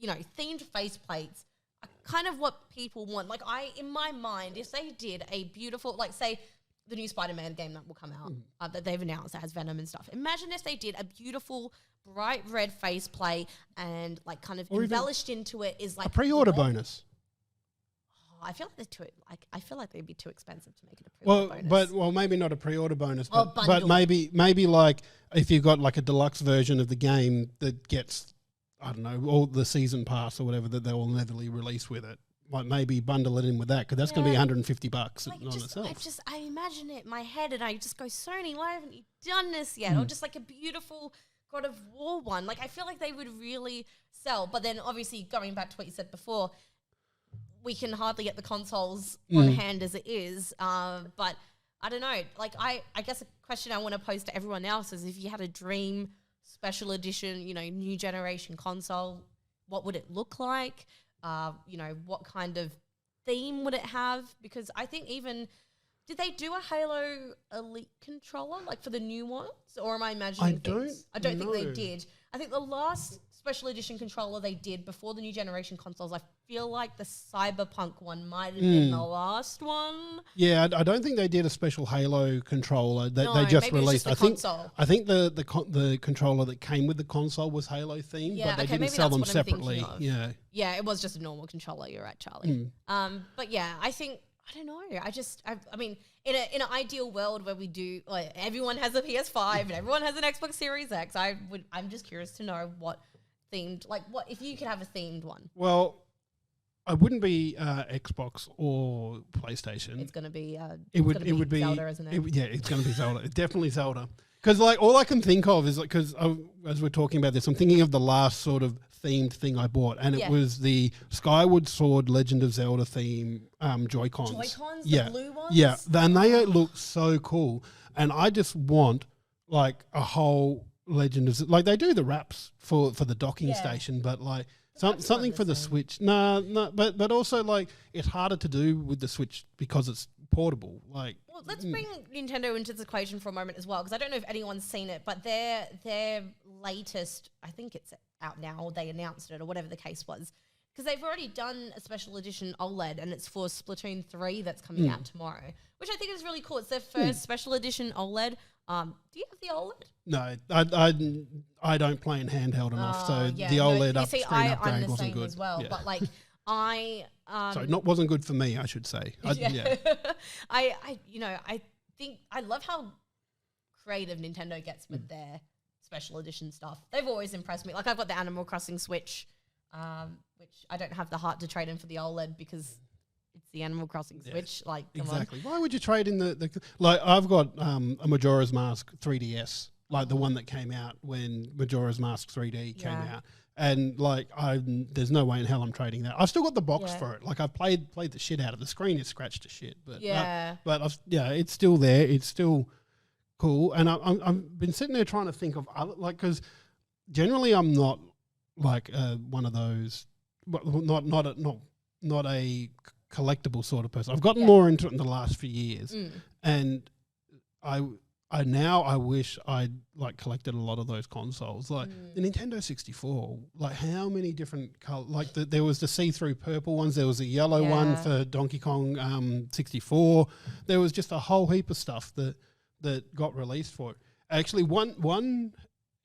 themed faceplates are kind of what people want. In my mind, if they did a beautiful, say the new Spider-Man game that will come out, that they've announced that has Venom and stuff. Imagine if they did a beautiful bright red faceplate and kind of embellished into it is a pre-order bonus. I feel like they'd be too expensive to make it a pre-order bonus. But maybe not a pre-order bonus, but maybe if you've got a deluxe version of the game that gets, I don't know, all the season pass or whatever that they will never release with it. Maybe bundle it in with that, because that's going to be $150 on itself. I imagine it in my head, and I just go, Sony, why haven't you done this yet? Or just a beautiful God of War one. I feel like they would really sell. But then obviously going back to what you said before, we can hardly get the consoles on hand as it is. But I don't know. I guess a question I want to pose to everyone else is, if you had a dream special edition, new generation console, what would it look like? What kind of theme would it have? Because I think did they do a Halo Elite controller for the new ones? Or am I imagining things? I don't think they did. I think the last special edition controller they did before the new generation consoles, I feel like the Cyberpunk one might have been the last one. Yeah, I don't think they did a special Halo controller that they just released. I think the controller that came with the console was Halo themed, but they didn't sell them separately. Yeah, it was just a normal controller. You're right, Charlie. But yeah, I don't know. I mean, in an ideal world where we do, everyone has a PS5 and everyone has an Xbox Series X, I'm just curious to know what themed, what if you could have a themed one. Well, I wouldn't be Xbox or PlayStation. It's going to be it would be Zelda, isn't it? Yeah, it's going to be Zelda. It's definitely Zelda. Because all I can think of is because as we're talking about this, I'm thinking of the last sort of themed thing I bought, and it was the Skyward Sword Legend of Zelda theme Joy-Cons. Joy-Cons, the blue ones? Yeah, and they look so cool. And I just want a whole Legend of they do the wraps for the docking station, but something for the Switch. No, but also it's harder to do with the Switch because it's portable. Well, let's bring Nintendo into this equation for a moment as well, because I don't know if anyone's seen it, but their latest, I think it's out now, or they announced it, or whatever the case was, because they've already done a special edition OLED, and it's for Splatoon 3 that's coming out tomorrow, which I think is really cool. It's their first special edition OLED. Do you have the OLED? No, I don't play in handheld enough, so the OLED screen upgrade wasn't good. As well, but wasn't good for me, I should say. I think I love how creative Nintendo gets with their special edition stuff. They've always impressed me. I've got the Animal Crossing Switch, which I don't have the heart to trade in for the OLED because it's the Animal Crossing Switch. Come exactly. On. Why would you trade in the I've got a Majora's Mask 3DS like the one that came out when Majora's Mask 3D came Yeah. out. And like, there's no way in hell I'm trading that. I've still got the box Yeah. for it. Like I've played the shit out of it. The screen is scratched to shit, but Yeah. it's still there. It's still cool. And I've been sitting there trying to think of other, like, because generally I'm not like one of those, not a collectible sort of person. I've gotten more into it in the last few years, and I wish I'd like collected a lot of those consoles, like the Nintendo 64. Like how many different colors? Like there was the see-through purple ones. There was a yellow one for Donkey Kong 64. There was just a whole heap of stuff that got released for it. Actually, one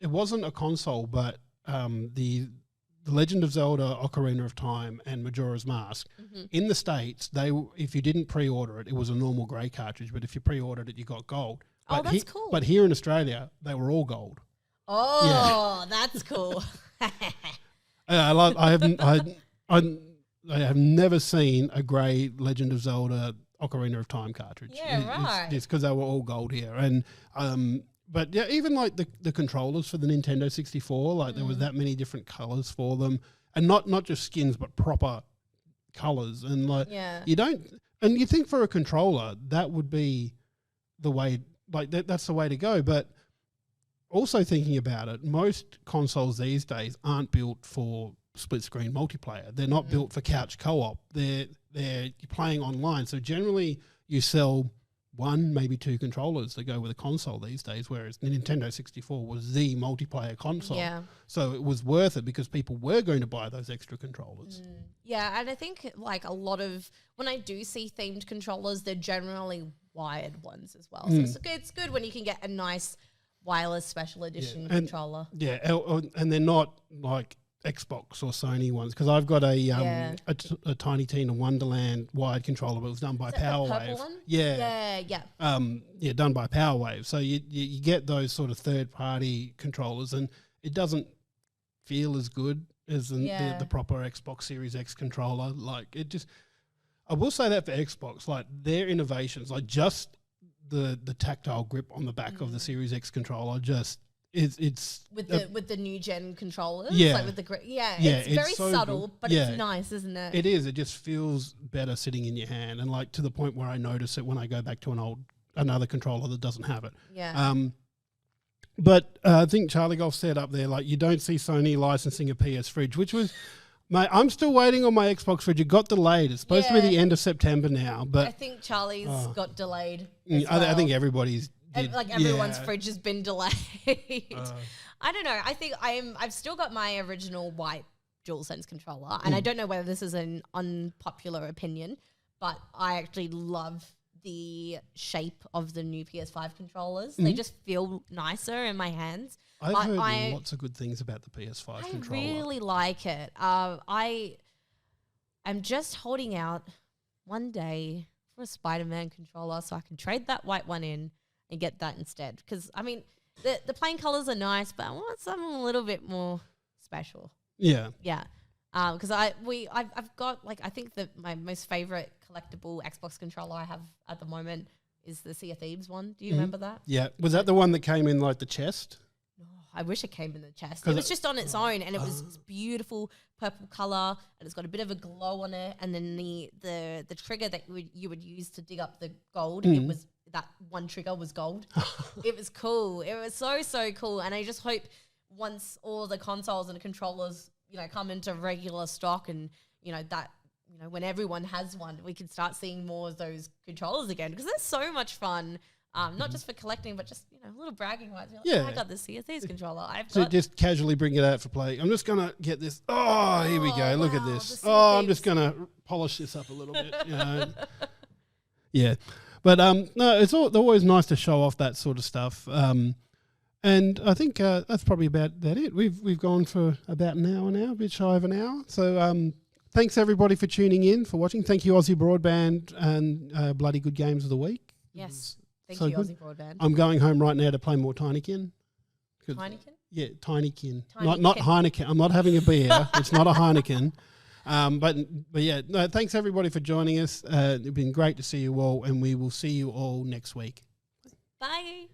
it wasn't a console, but the Legend of Zelda: Ocarina of Time and Majora's Mask in the States, if you didn't pre-order it, it was a normal grey cartridge. But if you pre-ordered it, you got gold. Oh, that's cool. But here in Australia, they were all gold. Oh, that's cool. I have never seen a grey Legend of Zelda Ocarina of Time cartridge. Yeah, right. It's because they were all gold here. And but yeah, even like the controllers for the Nintendo 64, like there was that many different colours for them, and not just skins, but proper colours. And like you think for a controller that would be the way. Like that's the way to go. But also thinking about it, most consoles these days aren't built for split screen multiplayer. They're not built for couch co-op. They're playing online. So generally you sell one, maybe two controllers that go with a console these days, whereas the Nintendo 64 was the multiplayer console. Yeah. So it was worth it because people were going to buy those extra controllers. Yeah, and I think like a lot of, when I do see themed controllers, they're generally wired ones as well. So it's good when you can get a nice wireless special edition controller. Yeah, and they're not like Xbox or Sony ones, because I've got a Tiny Tina Wonderland wired controller, but it was done by PowerWave. Yeah, done by PowerWave. So you get those sort of third party controllers, and it doesn't feel as good as the proper Xbox Series X controller. Like it just, I will say that for Xbox, like their innovations, like just the tactile grip on the back of the Series X controller, just it's with the new gen controllers, like with the it's very so subtle, good. but it's nice, isn't it? It is. It just feels better sitting in your hand, and like to the point where I notice it when I go back to another controller that doesn't have it. Yeah. But I think Charlie Golf said up there, like, you don't see Sony licensing a PS fridge, which was, mate, I'm still waiting on my Xbox fridge. It got delayed. It's supposed to be the end of September now, but I think Charlie's got delayed. I think everybody's. Everyone's fridge has been delayed. I don't know. I think I've still got my original white DualSense controller, and I don't know whether this is an unpopular opinion, but I actually love the shape of the new PS5 controllers. They just feel nicer in my hands. I've heard lots of good things about the PS5 controller. I really like it. I am just holding out one day for a Spider-Man controller so I can trade that white one in and get that instead. Because, I mean, the plain colours are nice, but I want something a little bit more special. Yeah. Yeah. Because I've got, like, I think that my most favourite collectible Xbox controller I have at the moment is the Sea of Thieves one. Do you remember that? Yeah. Was that the one that came in, like, the chest? Oh, I wish it came in the chest. It was just on its own, and it was this beautiful purple colour, and it's got a bit of a glow on it, and then the trigger that you would use to dig up the gold, it was, that one trigger was gold. It was cool. It was so cool, and I just hope once all the consoles and controllers, come into regular stock, and that when everyone has one, we can start seeing more of those controllers again, because they're so much fun. Not just for collecting, but just a little bragging rights. I got this Sea of Thieves controller. Just casually bring it out for play. I'm just gonna get this. Oh, here we go. Look at this. Oh, I'm just gonna polish this up a little bit. Yeah, but no, it's always nice to show off that sort of stuff. And I think that's probably about it. We've gone for about an hour now, a bit shy of an hour. So thanks everybody for tuning in, for watching. Thank you, Aussie Broadband, and Bloody Good Games of the Week. Yes, thank you, Aussie Broadband. I'm going home right now to play more Tinykin. Tinykin? Yeah, Tinykin. Not Heineken. I'm not having a beer. It's not a Heineken. But yeah, no, thanks everybody for joining us. It's been great to see you all, and we will see you all next week. Bye.